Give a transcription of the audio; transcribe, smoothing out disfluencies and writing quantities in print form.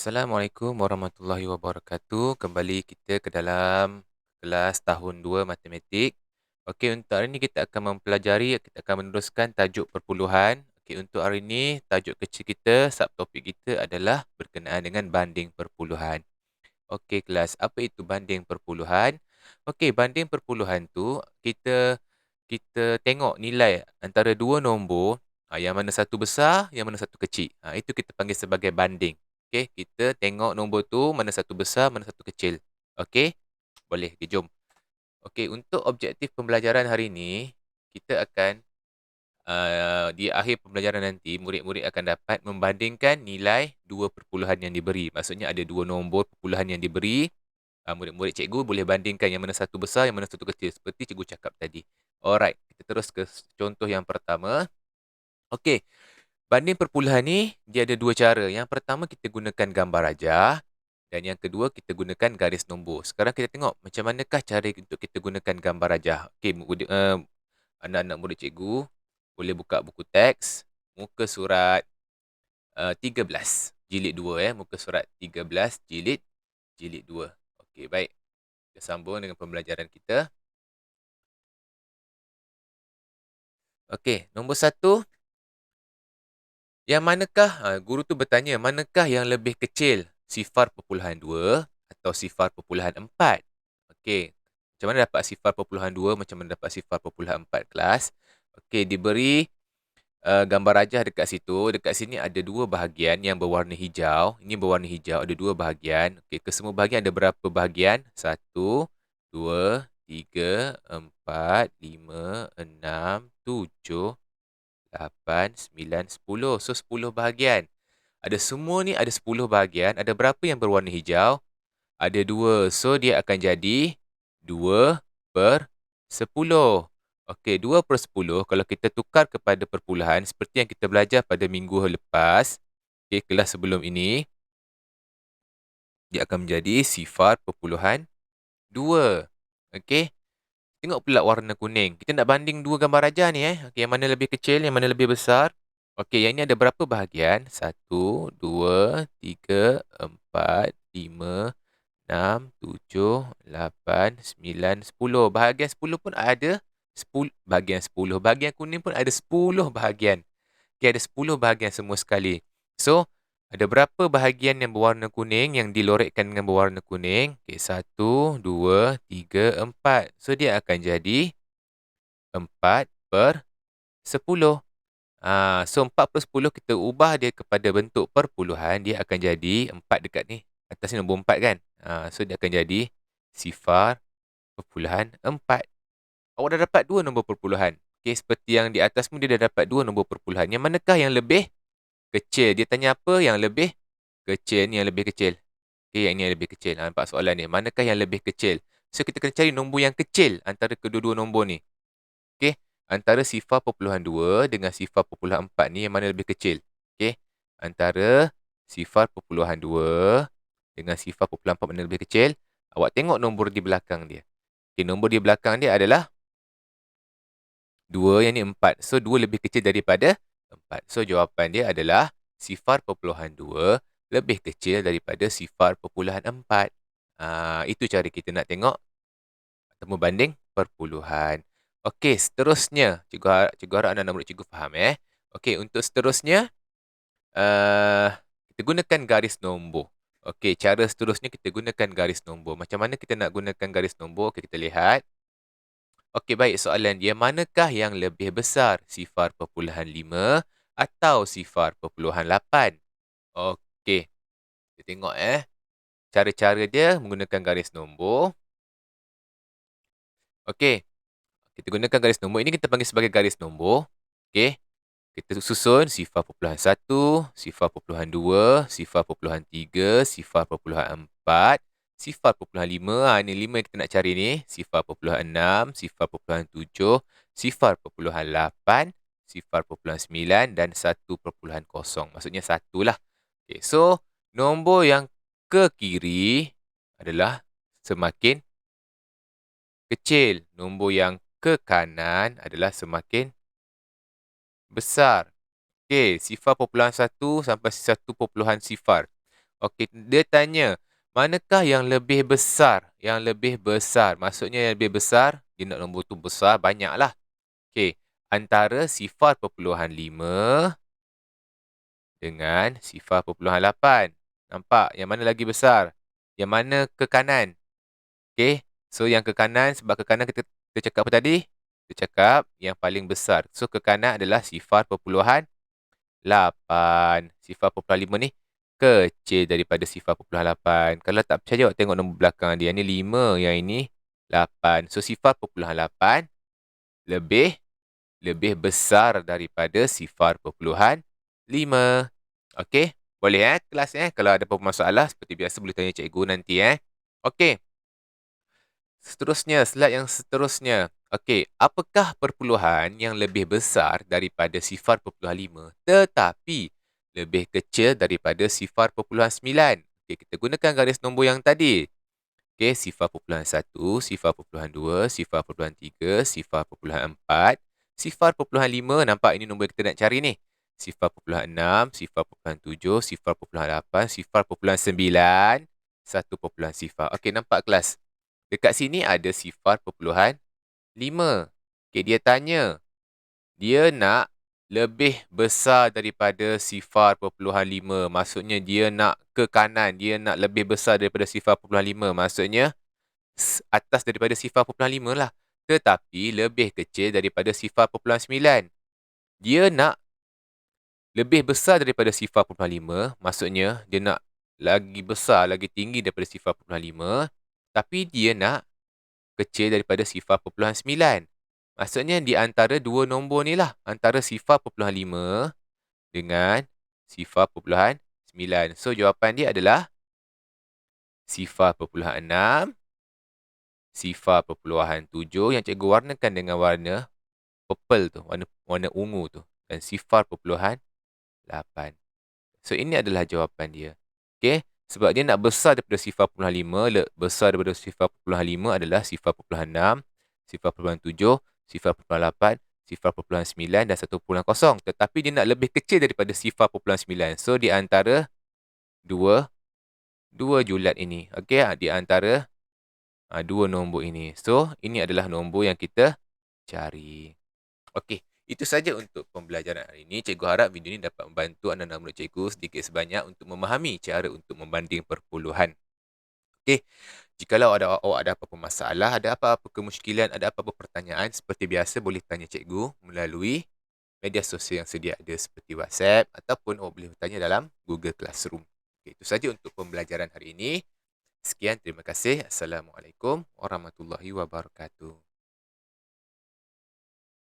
Assalamualaikum warahmatullahi wabarakatuh. Kembali kita ke dalam kelas tahun 2 matematik. Okey, untuk hari ini kita akan mempelajari, kita akan meneruskan tajuk perpuluhan. Okey, untuk hari ini tajuk kecil kita, subtopik kita adalah berkenaan dengan banding perpuluhan. Okey kelas, apa itu banding perpuluhan? Okey, banding perpuluhan tu kita tengok nilai antara dua nombor, yang mana satu besar, yang mana satu kecil. Itu kita panggil sebagai banding. Okey, kita tengok nombor tu mana satu besar, mana satu kecil. Okey? Boleh, okay, jom. Okey, untuk objektif pembelajaran hari ini, kita akan di akhir pembelajaran nanti, murid-murid akan dapat membandingkan nilai dua perpuluhan yang diberi. Maksudnya ada dua nombor perpuluhan yang diberi. Murid-murid cikgu boleh bandingkan yang mana satu besar, yang mana satu kecil. Seperti cikgu cakap tadi. Alright, kita terus ke contoh yang pertama. Okey, banding perpuluhan ni, dia ada dua cara. Yang pertama, kita gunakan gambar rajah. Dan yang kedua, kita gunakan garis nombor. Sekarang kita tengok macam manakah cara untuk kita gunakan gambar rajah. Okey, anak-anak murid cikgu boleh buka buku teks, muka surat 13, jilid 2. Muka surat 13, jilid 2. Okey, baik. Kita sambung dengan pembelajaran kita. Okey, nombor 1. Yang manakah, guru tu bertanya, manakah yang lebih kecil? Sifar perpuluhan 2 atau sifar perpuluhan 4? Okey, macam mana dapat sifar perpuluhan 2, macam mana dapat sifar perpuluhan 4 kelas? Okey, diberi gambar rajah dekat situ. Dekat sini ada dua bahagian yang berwarna hijau. Ini berwarna hijau, ada dua bahagian. Okey, kesemua bahagian ada berapa bahagian? 1, 2, 3, 4, 5, 6, 7, 8, 9, 10. So, 10 bahagian. Ada semua ni ada 10 bahagian. Ada berapa yang berwarna hijau? Ada 2. So, dia akan jadi 2/10. Okey, 2/10 kalau kita tukar kepada perpuluhan seperti yang kita belajar pada minggu lepas, okey, kelas sebelum ini, dia akan menjadi sifar perpuluhan 2. Okey, tengok pula warna kuning. Kita nak banding dua gambar rajah ni. Okey, yang mana lebih kecil, yang mana lebih besar. Okey, yang ini ada berapa bahagian? 1, 2, 3, 4, 5, 6, 7, 8, 9, 10. Bahagian 10 pun ada 10. Bahagian 10. Bahagian kuning pun ada 10 bahagian. Okay, ada 10 bahagian semua sekali. So, ada berapa bahagian yang berwarna kuning, yang dilorekkan dengan berwarna kuning? Okay, 1, 2, 3, 4. So, dia akan jadi 4/10. So, 4/10 kita ubah dia kepada bentuk perpuluhan. Dia akan jadi 4 dekat ni. Atas ni nombor 4 kan? So, dia akan jadi sifar perpuluhan 4. Awak dah dapat dua nombor perpuluhan. Okay, seperti yang di atas pun dia dah dapat dua nombor perpuluhan. Yang manakah yang lebih kecil? Dia tanya apa yang lebih kecil? Ni yang lebih kecil. Okay, yang ni yang lebih kecil. Nampak soalan ni. Manakah yang lebih kecil? So, kita kena cari nombor yang kecil antara kedua-dua nombor ni. Okay, antara sifar perpuluhan 2 dengan sifar perpuluhan 4 ni, yang mana lebih kecil? Okay, antara sifar perpuluhan 2 dengan sifar perpuluhan 4 mana lebih kecil? Awak tengok nombor di belakang dia. Okay, nombor di belakang dia adalah 2, yang ni 4. So, 2 lebih kecil daripada 4. So, jawapan dia adalah sifar perpuluhan 2 lebih kecil daripada sifar perpuluhan 4. Itu cara kita nak tengok atau membanding perpuluhan. Okey, seterusnya. Cikgu harap anak-anak murid cikgu faham. Okey, untuk seterusnya, kita gunakan garis nombor. Okey, cara seterusnya kita gunakan garis nombor. Macam mana kita nak gunakan garis nombor? Okey, kita lihat. Okey, baik, soalan dia. Manakah yang lebih besar? Sifar perpuluhan 5 atau sifar perpuluhan 8? Okey, kita tengok cara-cara dia menggunakan garis nombor. Okey, kita gunakan garis nombor. Ini kita panggil sebagai garis nombor. Okey, kita susun sifar perpuluhan 1, sifar perpuluhan 2, sifar perpuluhan 3, sifar perpuluhan 4, sifar perpuluhan 5. Ini 5 yang kita nak cari ni. Sifar perpuluhan 6, sifar perpuluhan 7, sifar perpuluhan 8, sifar perpuluhan 9 dan 1/0. Maksudnya 1 lah. Okay, so, nombor yang ke kiri adalah semakin kecil. Nombor yang ke kanan adalah semakin besar. Okey, sifar perpuluhan 1 sampai 1 perpuluhan sifar. Okey, dia tanya, manakah yang lebih besar? Yang lebih besar, maksudnya yang lebih besar, dia nak nombor tu besar, banyaklah. Okey, antara 0.5 dengan 0.8. Nampak? Yang mana lagi besar? Yang mana ke kanan? Okey, so yang ke kanan, sebab ke kanan kita cakap apa tadi? Kita cakap yang paling besar. So, ke kanan adalah 0.8. 0.5 ni kecil daripada 0.8. Kalau tak percaya, awak tengok nombor belakang dia. Yang ni 5, yang ini 8. So, 0.8 lebih besar daripada 0.5. Okey? Boleh kelas Kalau ada apa-apa masalah, seperti biasa boleh tanya cikgu nanti Okey. Seterusnya, slide yang seterusnya. Okey, apakah perpuluhan yang lebih besar daripada 0.5 tetapi lebih kecil daripada 0.9? Okey, kita gunakan garis nombor yang tadi. Okey, 0.1, 0.2, 0.3, 0.4, 0.5. Nampak ini nombor yang kita nak cari ni. 0.6, 0.7, 0.8, 0.9, 1.0. Okey, nampak kelas? Dekat sini ada 0.5. Okey, dia tanya. Dia nak lebih besar daripada 0.5. Maksudnya dia nak ke kanan. Dia nak lebih besar daripada 0.5. Maksudnya atas daripada 0.5 lah. Tetapi lebih kecil daripada 0.9. Dia nak lebih besar daripada 0.5. Maksudnya dia nak lagi besar, lagi tinggi daripada 0.5. Tapi dia nak kecil daripada 0.9. Maksudnya di antara dua nombor ni lah. Antara 0.5 dengan 0.9. So, jawapan dia adalah 0.6, 0.7 yang cikgu warnakan dengan warna purple tu. Warna ungu tu. Dan 0.8. So, ini adalah jawapan dia. Okey? Sebab dia nak besar daripada 0.5, besar daripada 0.5 adalah 0.6, 0.7, 0.8, 0.9 dan 1.0. Tetapi dia nak lebih kecil daripada 0.9. So, di antara dua julat ini. Okey? Di antara dua nombor ini. So, ini adalah nombor yang kita cari. Okey. Itu saja untuk pembelajaran hari ini. Cikgu harap video ini dapat membantu anda dan murid cikgu sedikit sebanyak untuk memahami cara untuk membanding perpuluhan. Okey. Jikalau awak ada apa-apa masalah, ada apa-apa kemusykilan, ada apa-apa pertanyaan, seperti biasa boleh tanya cikgu melalui media sosial yang sedia ada seperti WhatsApp ataupun awak boleh bertanya dalam Google Classroom. Okey, itu saja untuk pembelajaran hari ini. Sekian, terima kasih. Assalamualaikum warahmatullahi wabarakatuh.